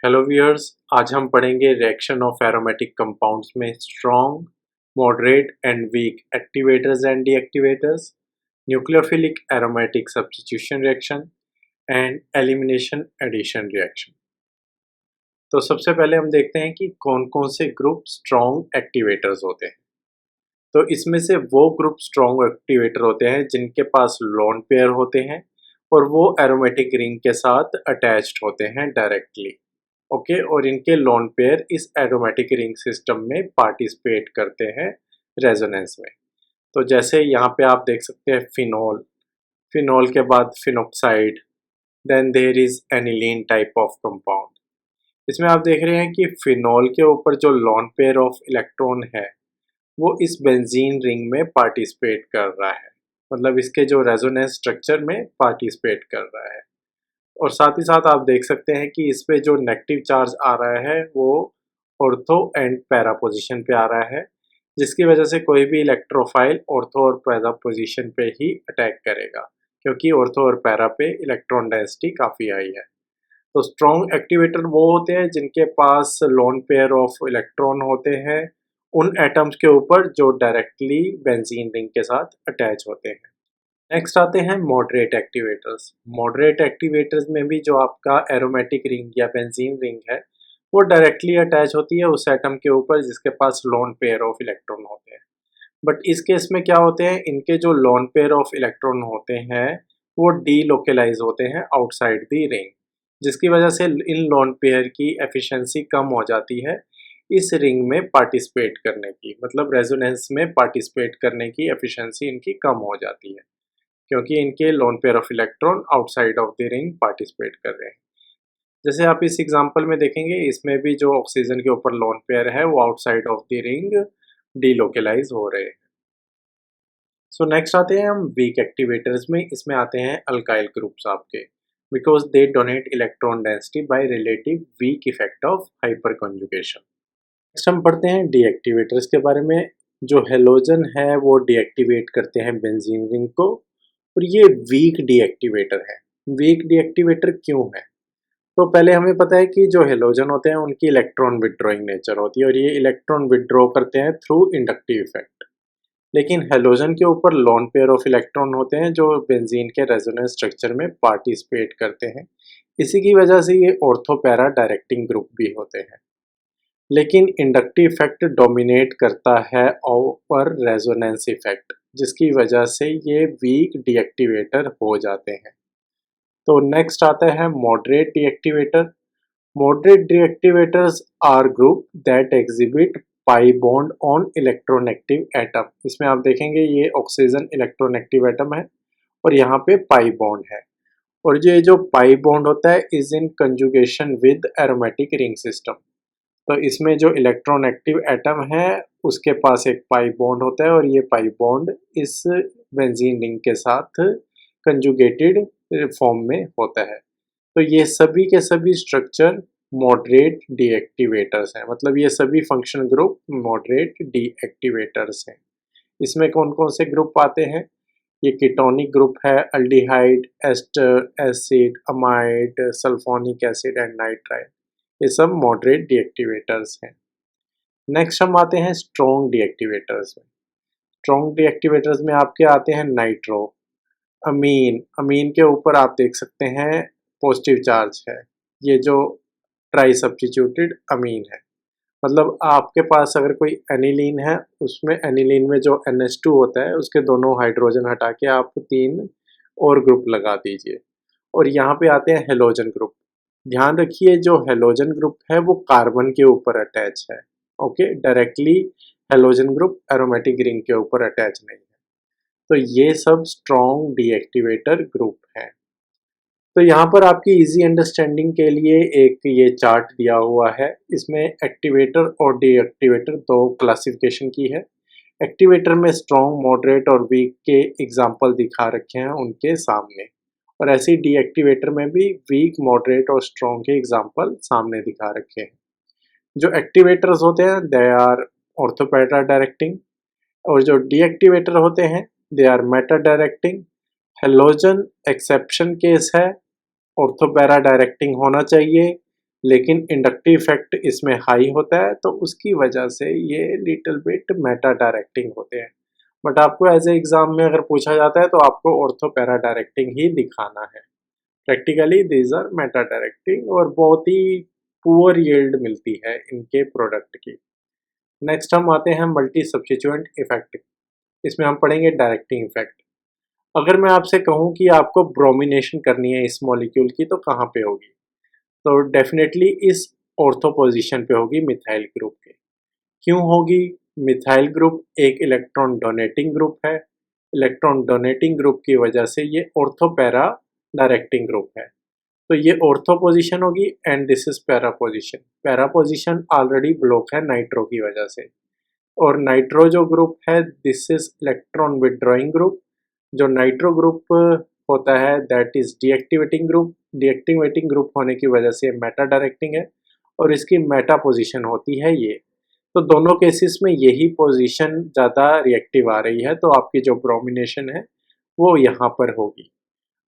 Hello viewers, आज हम पढ़ेंगे रिएक्शन ऑफ एरोमेटिक कंपाउंड्स में strong, moderate and weak activators and deactivators, nucleophilic aromatic substitution reaction and elimination addition reaction. तो सबसे पहले हम देखते हैं कि कौन कौन से ग्रुप स्ट्रॉन्ग एक्टिवेटर्स होते हैं। तो इसमें से वो ग्रुप स्ट्रॉन्ग एक्टिवेटर होते हैं जिनके पास लोन पेयर होते हैं और वो एरोमेटिक रिंग के साथ अटैच्ड होते हैं डायरेक्टली। ओके, और इनके लोन पेयर इस एरोमेटिक रिंग सिस्टम में पार्टिसिपेट करते हैं रेजोनेंस में। तो जैसे यहाँ पे आप देख सकते हैं फिनोल, फिनोल के बाद phenoxide, then there is aniline type of compound. इसमें आप देख रहे हैं कि फिनोल के ऊपर जो लोन पेयर ऑफ इलेक्ट्रॉन है वो इस बेंजीन रिंग में पार्टिसिपेट कर रहा है, मतलब इसके जो रेजोनेंस स्ट्रक्चर में पार्टिसिपेट कर रहा है। और साथ ही साथ आप देख सकते हैं कि इस पे जो नेगेटिव चार्ज आ रहा है वो ऑर्थो एंड पैरा पोजीशन पे आ रहा है, जिसकी वजह से कोई भी इलेक्ट्रोफाइल ऑर्थो और पैरा पोजीशन पे ही अटैक करेगा, क्योंकि ऑर्थो और पैरा पे इलेक्ट्रॉन डेंसिटी काफ़ी हाई है। तो स्ट्रॉन्ग एक्टिवेटर वो होते हैं जिनके पास लोन पेयर ऑफ इलेक्ट्रॉन होते हैं उन एटम्स के ऊपर जो डायरेक्टली बेंजीन रिंग के साथ अटैच होते हैं। नेक्स्ट आते हैं मॉडरेट एक्टिवेटर्स। मॉडरेट एक्टिवेटर्स में भी जो आपका एरोमेटिक रिंग या बेंजीन रिंग है वो डायरेक्टली अटैच होती है उस एटम के ऊपर जिसके पास लोन पेयर ऑफ इलेक्ट्रॉन होते हैं। बट इस केस में क्या होते हैं, इनके जो लोन पेयर ऑफ इलेक्ट्रॉन होते हैं वो डीलोकलाइज होते हैं आउटसाइड द रिंग, जिसकी वजह से इन लोन पेयर की एफिशिएंसी कम हो जाती है इस रिंग में पार्टिसिपेट करने की, मतलब रेजोनेंस में पार्टिसिपेट करने की एफिशिएंसी इनकी कम हो जाती है, क्योंकि इनके lone pair of electron outside of the ring participate कर रहे हैं। जैसे आप इस एग्जांपल में देखेंगे, इसमें भी जो ऑक्सीजन के ऊपर लोन पेयर है वो outside of the ring delocalise हो रहे हैं। सो नेक्स्ट आते हैं हम वीक एक्टिवेटर्स में। इसमें आते हैं अल्काइल ग्रुप्स आपके, because they donate electron density by relative weak effect of hyper conjugation. Next हम पढ़ते हैं डीएक्टिवेटर्स के बारे में। जो हेलोजन है वो डीएक्टिवेट करते हैं बेंजीन रिंग को, और ये वीक डीएक्टिवेटर है। वीक डीएक्टिवेटर क्यों है? तो पहले हमें पता है कि जो हेलोजन होते हैं उनकी इलेक्ट्रॉन विड्रॉइंग नेचर होती है और ये इलेक्ट्रॉन विड्रॉ करते हैं थ्रू इंडक्टिव इफेक्ट। लेकिन हेलोजन के ऊपर लोन पेयर ऑफ इलेक्ट्रॉन होते हैं जो बेंजीन के रेजोनेंस स्ट्रक्चर में पार्टिसिपेट करते हैं। इसी की वजह से ये ऑर्थो पैरा डायरेक्टिंग ग्रुप भी होते हैं। लेकिन इंडक्टिव इफेक्ट डोमिनेट करता है ओवर रेजोनेंस इफेक्ट, जिसकी वजह से ये वीक डीएक्टिवेटर हो जाते हैं। तो नेक्स्ट आता है moderate deactivator. Moderate deactivators are group that exhibit pi bond on electronegative atom. इसमें आप देखेंगे ये ऑक्सीजन इलेक्ट्रोनेगेटिव एटम है और यहाँ पे पाई बॉन्ड है, और ये जो पाई बॉन्ड होता है is in conjugation with aromatic ring system. तो इसमें जो इलेक्ट्रॉन एक्टिव एटम है उसके पास एक पाई बॉन्ड होता है और ये पाई बॉन्ड इस बेंजीन रिंग के साथ कंजुगेटेड फॉर्म में होता है। तो ये सभी के सभी स्ट्रक्चर मॉडरेट डीएक्टिवेटर्स हैं, मतलब ये सभी फंक्शनल ग्रुप मॉडरेट डीएक्टिवेटर्स हैं। इसमें कौन कौन से ग्रुप आते हैं? ये कीटोनिक ग्रुप है, aldehyde, ester, acid, amide, sulphonic acid and nitrile, ये सब मॉडरेट डीएक्टिवेटर्स हैं। नेक्स्ट हम आते हैं स्ट्रॉन्ग डीएक्टिवेटर्स में। स्ट्रॉन्ग डीएक्टिवेटर्स में आपके आते हैं नाइट्रो, अमीन। अमीन के ऊपर आप देख सकते हैं पॉजिटिव चार्ज है, ये जो ट्राई सब्स्टिट्यूटेड अमीन है। मतलब आपके पास अगर कोई एनिलीन है, उसमें एनिलीन में जो NH2 होता है उसके दोनों हाइड्रोजन हटा के आप 3 और ग्रुप लगा दीजिए, और यहाँ पे आते हैं हेलोजन ग्रुप। ध्यान रखिए जो हेलोजन ग्रुप है वो कार्बन के ऊपर अटैच है। Okay, directly halogen group aromatic ring के ऊपर अटैच नहीं है। तो ये सब स्ट्रॉन्ग डीएक्टिवेटर ग्रुप हैं। तो यहाँ पर आपकी इजी अंडरस्टैंडिंग के लिए एक ये चार्ट दिया हुआ है। इसमें एक्टिवेटर और डीएक्टिवेटर दो क्लासिफिकेशन की है। एक्टिवेटर में स्ट्रॉन्ग, मॉडरेट और वीक के एग्जाम्पल दिखा रखे हैं उनके सामने, और ऐसे ही डीएक्टिवेटर में भी वीक, मॉडरेट और स्ट्रॉन्ग के एग्जाम्पल सामने दिखा रखे हैं। जो एक्टिवेटर्स होते हैं they are ortho para directing, और जो डीएक्टिवेटर होते हैं they are meta directing. Halogen exception case है, ऑर्थो पैरा डायरेक्टिंग होना चाहिए, लेकिन इंडक्टिव इफेक्ट इसमें हाई होता है, तो उसकी वजह से ये लिटिल बिट मेटा डायरेक्टिंग होते हैं। बट आपको एज ए एग्जाम में अगर पूछा जाता है तो आपको ऑर्थो पैरा डायरेक्टिंग ही दिखाना है। Practically these are meta directing और बहुत ही पुअर यील्ड मिलती है इनके प्रोडक्ट की। नेक्स्ट हम आते हैं मल्टी सब्स्टिट्यूएंट इफेक्ट। इसमें हम पढ़ेंगे डायरेक्टिंग इफेक्ट। अगर मैं आपसे कहूँ कि आपको ब्रोमिनेशन करनी है इस मॉलिक्यूल की, तो कहाँ पे होगी? तो डेफिनेटली इस ऑर्थो पोजीशन पे होगी मिथाइल ग्रुप के। क्यों होगी? मिथाइल ग्रुप एक इलेक्ट्रॉन डोनेटिंग ग्रुप है। इलेक्ट्रॉन डोनेटिंग ग्रुप की वजह से ये ऑर्थो पैरा डायरेक्टिंग ग्रुप है। तो ये ऑर्थो पोजीशन होगी and this is para position. Para position already block है नाइट्रो की वजह से, और नाइट्रो जो ग्रुप है this is electron withdrawing group. जो नाइट्रो ग्रुप होता है that is deactivating group. Deactivating group होने की वजह से मेटा डायरेक्टिंग है और इसकी मेटा पोजीशन होती है ये। तो दोनों केसेस में यही पोजीशन ज़्यादा रिएक्टिव आ रही है, तो आपकी जो ब्रोमिनेशन है वो यहाँ पर होगी।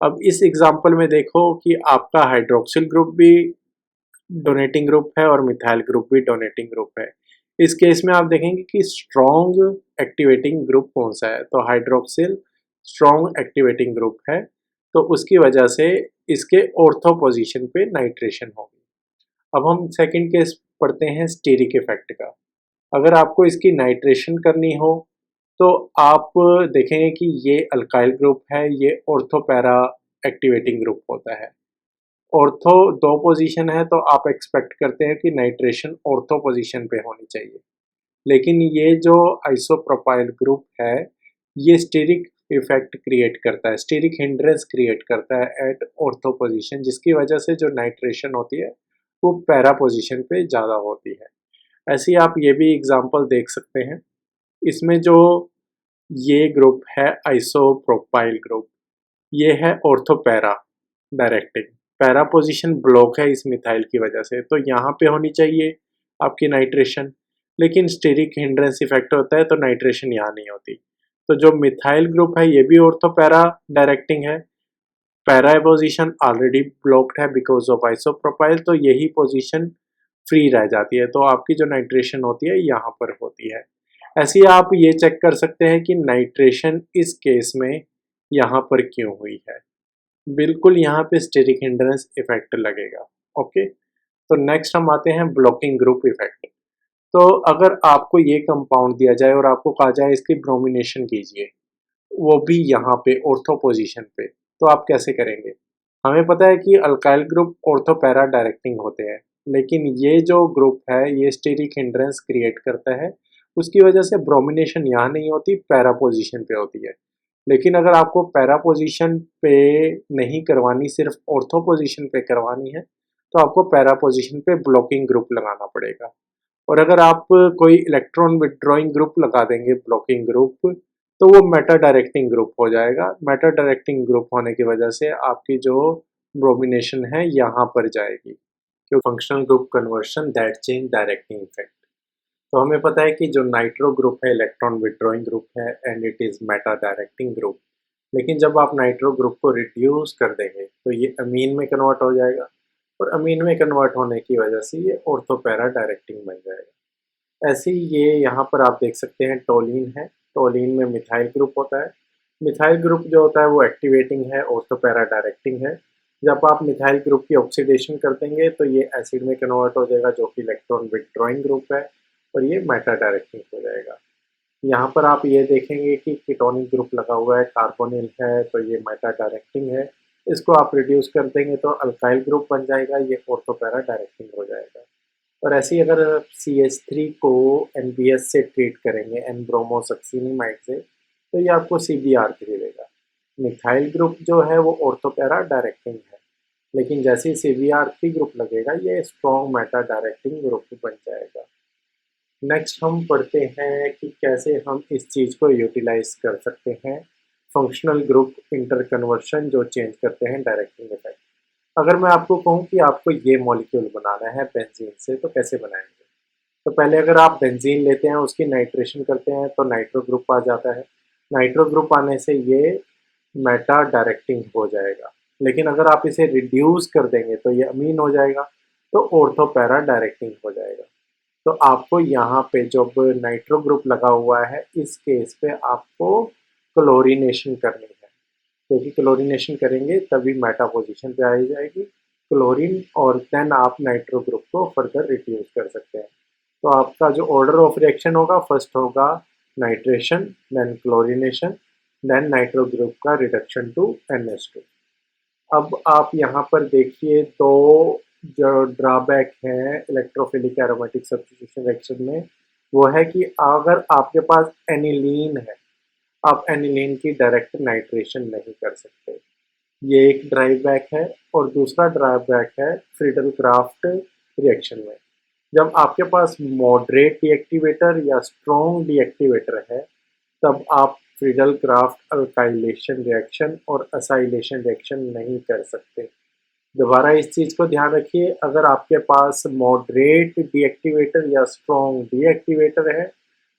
अब इस एग्जाम्पल में देखो कि आपका हाइड्रोक्सिल ग्रुप भी डोनेटिंग ग्रुप है और मिथाइल ग्रुप भी डोनेटिंग ग्रुप है। इस केस में आप देखेंगे कि स्ट्रॉन्ग एक्टिवेटिंग ग्रुप कौन सा है, तो हाइड्रोक्सिल स्ट्रॉन्ग एक्टिवेटिंग ग्रुप है, तो उसकी वजह से इसके ऑर्थो पोजीशन पे नाइट्रेशन होगी। अब हम सेकंड केस पढ़ते हैं स्टीरिक इफेक्ट का। अगर आपको इसकी नाइट्रेशन करनी हो तो आप देखेंगे कि ये अल्काइल ग्रुप है, ये ऑर्थो पैरा एक्टिवेटिंग ग्रुप होता है। ऑर्थो दो पोजीशन है तो आप एक्सपेक्ट करते हैं कि नाइट्रेशन ऑर्थो पोजीशन पे होनी चाहिए, लेकिन ये जो आइसोप्रोपाइल ग्रुप है ये स्टीरिक इफेक्ट क्रिएट करता है, स्टीरिक हिंड्रेंस क्रिएट करता है एट ऑर्थो पोजीशन, जिसकी वजह से जो नाइट्रेशन होती है वो पैरा पोजीशन पे ज़्यादा होती है। ऐसे ही आप ये भी एग्जांपल देख सकते हैं। इसमें जो ये ग्रुप है आइसोप्रोपाइल ग्रुप, ये है ortho para directing. Para position block है इस मिथाइल की वजह से, तो यहाँ पे होनी चाहिए आपकी नाइट्रेशन, लेकिन स्टेरिक हिंड्रेंस इफेक्ट होता है तो नाइट्रेशन यहाँ नहीं होती। तो जो मिथाइल ग्रुप है ये भी ऑर्थो पैरा डायरेक्टिंग है, पैरा पोजीशन ऑलरेडी ब्लॉक्ड है बिकॉज ऑफ आइसोप्रोपाइल, तो यही पोजीशन फ्री रह जाती है, तो आपकी जो नाइट्रेशन होती है यहाँ पर होती है। ऐसे ही आप ये चेक कर सकते हैं कि नाइट्रेशन इस केस में यहाँ पर क्यों हुई है। बिल्कुल यहाँ पे स्टेरिक हिंड्रेंस इफेक्ट लगेगा। ओके, तो नेक्स्ट हम आते हैं ब्लॉकिंग ग्रुप इफेक्ट। तो अगर आपको ये कंपाउंड दिया जाए और आपको कहा जाए इसकी ब्रोमिनेशन कीजिए, वो भी यहाँ पे ऑर्थो पोजीशन पे, तो आप कैसे करेंगे? हमें पता है कि alkyl group ortho para directing होते हैं, लेकिन ये जो ग्रुप है ये स्टेरिक हिंड्रेंस क्रिएट करता है, उसकी वजह से ब्रोमिनेशन यहाँ नहीं होती, पैरा पोजीशन पे होती है। लेकिन अगर आपको पैरा पोजीशन पे नहीं करवानी, सिर्फ ऑर्थो पोजीशन पे करवानी है, तो आपको पैरा पोजीशन पे ब्लॉकिंग ग्रुप लगाना पड़ेगा। और अगर आप कोई इलेक्ट्रॉन विदड्रॉइंग ग्रुप लगा देंगे ब्लॉकिंग ग्रुप, तो वो मेटा डायरेक्टिंग ग्रुप हो जाएगा। मेटा डायरेक्टिंग ग्रुप होने की वजह से आपकी जो ब्रोमिनेशन है यहाँ पर जाएगी, क्योंकि functional group conversion that change directing effect. तो हमें पता है कि जो नाइट्रो ग्रुप है इलेक्ट्रॉन विदड्रॉइंग ग्रुप है and it is Meta directing group, लेकिन जब आप नाइट्रो ग्रुप को रिड्यूस कर देंगे तो ये अमीन में कन्वर्ट हो जाएगा, और अमीन में कन्वर्ट होने की वजह से ये ऑर्थो पैरा डायरेक्टिंग बन जाएगा। ऐसे ही ये यहाँ पर आप देख सकते हैं टोलिन है, टोलिन में मिथाइल ग्रुप होता है। मिथाइल ग्रुप जो होता है वो एक्टिवेटिंग है, ऑर्थो पैरा डायरेक्टिंग है। जब आप मिथाइल ग्रुप की ऑक्सीडेशन कर देंगे तो ये एसिड में कन्वर्ट हो जाएगा जो कि इलेक्ट्रॉन विदड्रॉइंग ग्रुप है, और ये मेटा डायरेक्टिंग हो जाएगा। यहाँ पर आप ये देखेंगे कि कीटोनिक ग्रुप लगा हुआ है, कार्बोनिल है, तो ये मेटा डायरेक्टिंग है। इसको आप रिड्यूस कर देंगे तो अल्काइल ग्रुप बन जाएगा, ये ऑर्थो पैरा डायरेक्टिंग हो जाएगा। और ऐसे ही अगर CH3 को NBS से ट्रीट करेंगे, एन ब्रोमोसक्सिनिमाइड से, तो ये आपको CBr3 देगा। मिथाइल ग्रुप जो है वो ऑर्थो पैरा डायरेक्टिंग है, लेकिन जैसे ही CBr3 ग्रुप लगेगा ये स्ट्रॉन्ग मेटा डायरेक्टिंग ग्रुप बन जाएगा। नेक्स्ट हम पढ़ते हैं कि कैसे हम इस चीज़ को यूटिलाइज कर सकते हैं, फंक्शनल ग्रुप इंटरकन्वर्शन जो चेंज करते हैं डायरेक्टिंग इफेक्ट। अगर मैं आपको कहूँ कि आपको ये मॉलिक्यूल बनाना है बेंजीन से, तो कैसे बनाएंगे? तो पहले अगर आप बेंजीन लेते हैं, उसकी नाइट्रेशन करते हैं, तो नाइट्रो ग्रुप आ जाता है। नाइट्रो ग्रुप आने से ये मेटा डायरेक्टिंग हो जाएगा, लेकिन अगर आप इसे रिड्यूस कर देंगे तो ये अमीन हो जाएगा। तो ऑर्थो पैरा डायरेक्टिंग हो जाएगा। तो आपको यहाँ पे जब नाइट्रो ग्रुप लगा हुआ है इस केस पे आपको क्लोरीनेशन करनी है, क्योंकि क्लोरीनेशन करेंगे तभी मेटा पोजीशन पे आ जाएगी क्लोरीन, और देन आप नाइट्रो ग्रुप को फर्दर रिड्यूस कर सकते हैं। तो आपका जो ऑर्डर ऑफ रिएक्शन होगा, फर्स्ट होगा nitration, then chlorination, then nitro group का रिडक्शन टू NH2। अब आप यहाँ पर देखिए दो जो ड्रॉबैक है इलेक्ट्रोफिलिक एरोमेटिक सब्स्टिट्यूशन रिएक्शन में, वो है कि अगर आपके पास एनिलीन है, आप एनिलीन की डायरेक्ट नाइट्रेशन नहीं कर सकते, ये एक ड्राइबैक है। और दूसरा ड्राइबैक है फ्रीडल क्राफ्ट रिएक्शन में, जब आपके पास मॉडरेट डीएक्टिवेटर या स्ट्रॉन्ग डीएक्टिवेटर है तब आप फ्रीडल क्राफ्ट अल्काइलेशन रिएक्शन और असाइलेशन रिएक्शन नहीं कर सकते। दोबारा इस चीज़ को ध्यान रखिए, अगर आपके पास मॉडरेट डीएक्टिवेटर या स्ट्रॉन्ग डीएक्टिवेटर है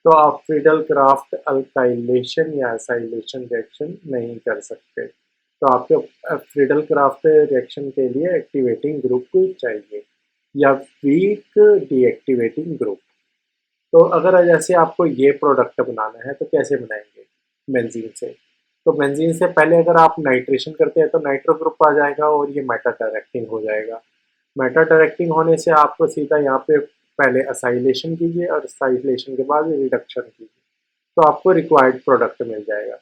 तो आप फ्रीडल क्राफ्ट अल्काइलेशन या असाइलेशन रिएक्शन नहीं कर सकते। तो आपके फ्रीडल क्राफ्ट रिएक्शन के लिए एक्टिवेटिंग ग्रुप चाहिए या वीक डीएक्टिवेटिंग ग्रुप। तो अगर जैसे आपको ये प्रोडक्ट बनाना है तो कैसे बनाएंगे बेंजीन से? तो बेंजीन से पहले अगर आप नाइट्रेशन करते हैं तो नाइट्रो ग्रुप आ जाएगा और ये मेटा डायरेक्टिंग हो जाएगा। मेटा डायरेक्टिंग होने से आपको सीधा यहाँ पे पहले असाइलेशन कीजिए और असाइलेशन के बाद रिडक्शन कीजिए, तो आपको रिक्वायर्ड प्रोडक्ट मिल जाएगा।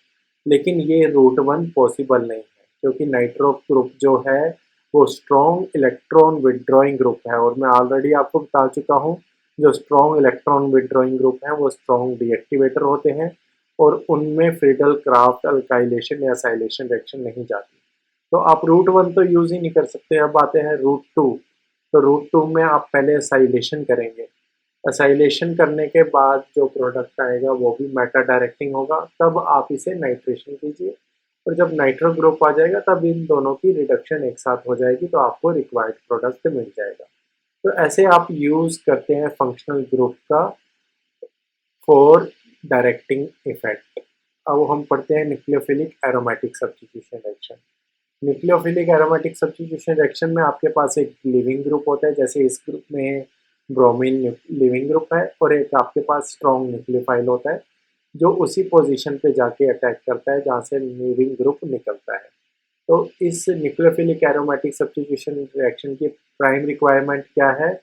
लेकिन ये रूट वन पॉसिबल नहीं है, क्योंकि नाइट्रो ग्रुप जो है वो स्ट्रॉन्ग इलेक्ट्रॉन विड्रॉइंग ग्रुप है, और मैं ऑलरेडी आपको बता चुका हूँ जो स्ट्रॉन्ग इलेक्ट्रॉन विड्रॉइंग ग्रुप हैं वो स्ट्रॉन्ग डीएक्टिवेटर होते हैं और उनमें फ्रीडल क्राफ्ट अल्काइलेशन या साइलेशन रिएक्शन नहीं जाती। तो आप रूट वन तो यूज़ ही नहीं कर सकते। अब आते हैं रूट टू। तो रूट टू में आप पहले असाइलेशन करेंगे, असाइलेशन करने के बाद जो प्रोडक्ट आएगा वो भी मेटा डायरेक्टिंग होगा, तब आप इसे नाइट्रेशन कीजिए और जब नाइट्रो ग्रुप आ जाएगा तब इन दोनों की रिडक्शन एक साथ हो जाएगी, तो आपको रिक्वायर्ड प्रोडक्ट मिल जाएगा। तो ऐसे आप यूज़ करते हैं फंक्शनल ग्रुप का फॉर डायरेक्टिंग इफेक्ट। अब हम पढ़ते हैं nucleophilic aromatic substitution reaction. Nucleophilic aromatic substitution reaction में आपके पास एक लिविंग ग्रुप होता है, जैसे इस ग्रुप में ब्रोमीन लिविंग ग्रुप है, और एक आपके पास स्ट्रॉन्ग न्यूक्लियोफाइल होता है जो उसी पोजीशन पे जाके अटैक करता है जहाँ से लिविंग ग्रुप निकलता है। तो इस न्यूक्लियोफिलिक एरोमेटिक सब्स्टिट्यूशन रिएक्शन की प्राइम रिक्वायरमेंट क्या है?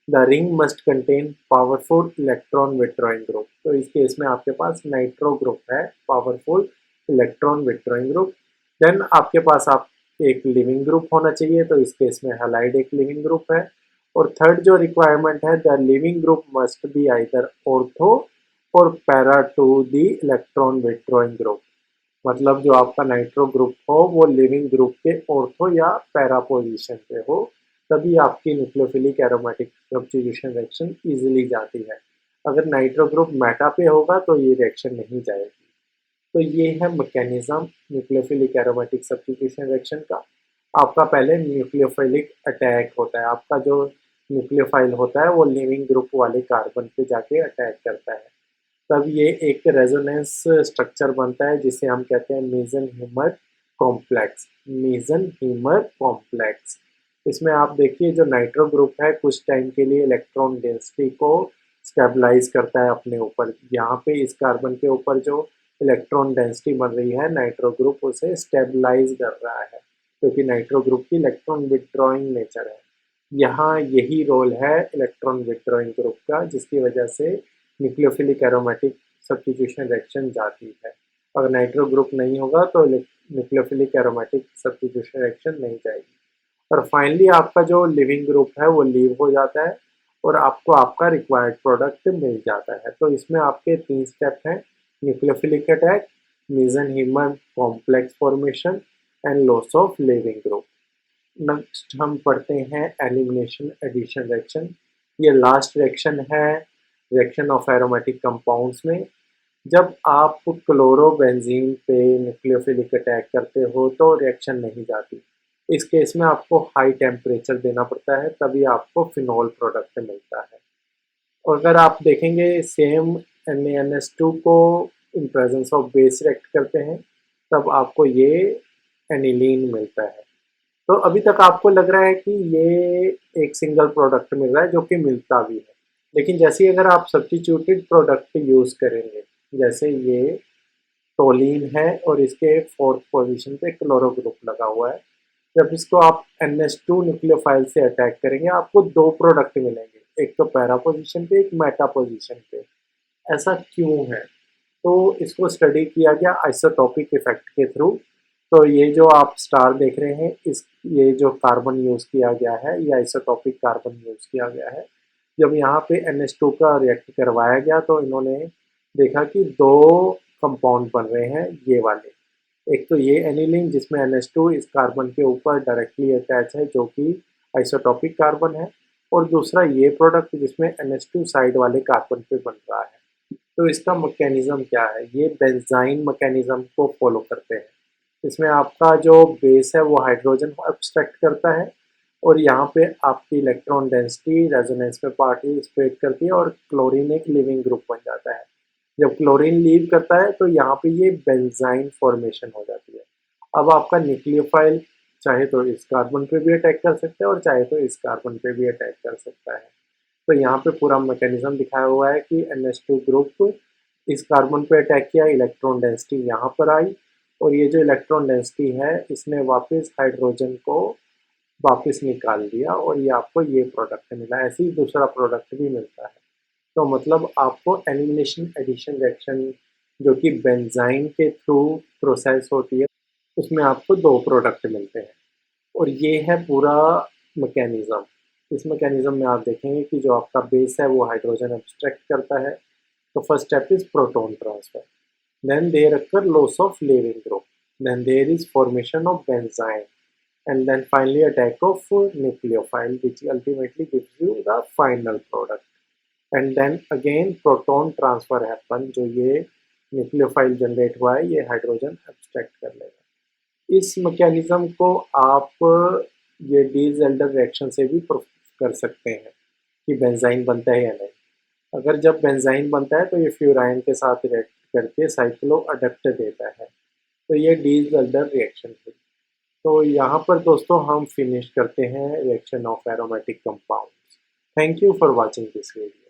The ring must contain powerful electron withdrawing group. तो इस केस में आपके पास नाइट्रो ग्रुप है, powerful electron withdrawing group. Then आपके पास आप एक लिविंग ग्रुप होना चाहिए, तो इस केस में हैलाइड एक लिविंग ग्रुप है। और थर्ड जो रिक्वायरमेंट है, the leaving group must be either ortho और para to the electron withdrawing group. मतलब जो आपका नाइट्रो ग्रुप हो वो लिविंग ग्रुप के ऑर्थो या पैरा पोजीशन पे हो, तभी आपकी nucleophilic aromatic substitution reaction easily जाती है। अगर नाइट्रो ग्रुप मेटा पे होगा तो ये रिएक्शन नहीं जाएगी। तो ये है mechanism nucleophilic aromatic substitution reaction का। आपका पहले न्यूक्लियोफिलिक अटैक होता है, आपका जो न्यूक्लियोफाइल होता है वो लिविंग ग्रुप वाले कार्बन पे जाके अटैक करता है, तब ये एक रेजोनेंस स्ट्रक्चर बनता है जिसे हम कहते हैं मेसेनहीमर कॉम्प्लेक्स। मेसेनहीमर कॉम्प्लेक्स, इसमें आप देखिए जो नाइट्रो ग्रुप है कुछ टाइम के लिए इलेक्ट्रॉन डेंसिटी को स्टेबलाइज करता है अपने ऊपर। यहाँ पे इस कार्बन के ऊपर जो इलेक्ट्रॉन डेंसिटी बन रही है नाइट्रो ग्रुप उसे स्टेबलाइज कर रहा है, क्योंकि नाइट्रो ग्रुप की इलेक्ट्रॉन विथड्रॉइंग नेचर है। यहाँ यही रोल है इलेक्ट्रॉन विथड्रॉइंग ग्रुप का, जिसकी वजह से न्यूक्लियोफिलिक एरोमेटिक सब्स्टिट्यूशन रिएक्शन जाती है। अगर नाइट्रो ग्रुप नहीं होगा तो न्यूक्लियोफिलिक एरोमेटिक सब्स्टिट्यूशन रिएक्शन नहीं जाएगी। और फाइनली आपका जो लिविंग ग्रुप है वो लीव हो जाता है और आपको आपका रिक्वायर्ड प्रोडक्ट मिल जाता है। तो इसमें आपके 3 स्टेप हैं: nucleophilic attack, Meisenheimer complex formation and loss of leaving group. Next हम पढ़ते हैं एलिमिनेशन एडिशन रिएक्शन। ये लास्ट रिएक्शन है रिएक्शन ऑफ एरोमेटिक कंपाउंड्स में। जब आप क्लोरोबेंजीन पे न्यूक्लियोफिलिक अटैक करते हो तो रिएक्शन नहीं जाती। इस केस में आपको हाई टेम्परेचर देना पड़ता है, तभी आपको फिनॉल प्रोडक्ट मिलता है। और अगर आप देखेंगे सेम NaNH2 को in presence of base react करते हैं तब आपको ये एनिलीन मिलता है। तो अभी तक आपको लग रहा है कि ये एक सिंगल प्रोडक्ट मिल रहा है जो कि मिलता भी है, लेकिन जैसे ही अगर आप सब्स्टिट्यूटेड प्रोडक्ट यूज़ करेंगे, जैसे ये टोलीन है और इसके फोर्थ पोजीशन पे क्लोरो ग्रुप लगा हुआ है, जब इसको आप NH2 न्यूक्लियोफाइल से अटैक करेंगे आपको दो प्रोडक्ट मिलेंगे, एक तो पैरा पोजीशन पे, एक मेटा पोजीशन पे। ऐसा क्यों है? तो इसको स्टडी किया गया आइसोटोपिक इफेक्ट के थ्रू। तो ये जो आप स्टार देख रहे हैं, इस ये जो कार्बन यूज़ किया गया है, ये आइसोटोपिक कार्बन यूज़ किया गया है। जब यहाँ पे NH2 का रिएक्ट करवाया गया तो इन्होंने देखा कि दो कंपाउंड बन रहे हैं ये वाले। एक तो ये एनिलीन जिसमें NH2 इस कार्बन के ऊपर डायरेक्टली अटैच है जो कि आइसोटोपिक कार्बन है, और दूसरा ये प्रोडक्ट जिसमें NH2 साइड वाले कार्बन पे बन रहा है। तो इसका मैकेनिज्म क्या है? ये बेंजाइन मैकेनिज्म को फॉलो करते हैं। इसमें आपका जो बेस है वो हाइड्रोजन को एब्स्ट्रैक्ट करता है, और यहाँ पे आपकी इलेक्ट्रॉन डेंसिटी रेजोनेंस में पार्टिसिपेट करती है और क्लोरीन एक लिविंग ग्रुप बन जाता है। जब क्लोरीन लीव करता है तो यहाँ पे ये बेंजाइन फॉर्मेशन हो जाती है। अब आपका न्यूक्लियोफाइल चाहे तो इस कार्बन पे भी अटैक कर सकता है और चाहे तो इस कार्बन पे भी अटैक कर सकता है। तो यहाँ पे पूरा मैकेनिज्म दिखाया हुआ है कि NH2 ग्रुप इस कार्बन पे अटैक किया, इलेक्ट्रॉन डेंसिटी यहाँ पर आई, और ये जो इलेक्ट्रॉन डेंसिटी है इसने वापस हाइड्रोजन को वापस निकाल दिया और ये आपको ये प्रोडक्ट मिला। ऐसे ही दूसरा प्रोडक्ट भी मिलता है। तो मतलब आपको एलिमिनेशन एडिशन रिएक्शन जो कि बेंजाइन के थ्रू प्रोसेस होती है, उसमें आपको दो प्रोडक्ट मिलते हैं, और ये है पूरा मैकेनिज्म। इस मैकेनिज्म में आप देखेंगे कि जो आपका बेस है वो हाइड्रोजन एब्स्ट्रैक्ट करता है। तो first step is proton transfer, then there occur loss of leaving group, then there is formation of benzyne, and then finally attack of nucleophile which ultimately gives you the final product, and then again proton transfer happen, जो ये nucleophile generate हुआ है ये hydrogen abstract कर लेगा। इस mechanism को आप ये डी ज़ेल्डर रिएक्शन से भी प्रूफ कर सकते हैं कि बेंजाइन बनता है या नहीं। अगर जब बेंजाइन बनता है तो ये फ्यूराइन के साथ रिएक्ट करके साइक्लो अडक्ट देता है। तो ये डी ज़ेल्डर रिएक्शन है। तो यहाँ पर दोस्तों हम फिनिश करते हैं reaction of aromatic compounds. Thank you for watching this video.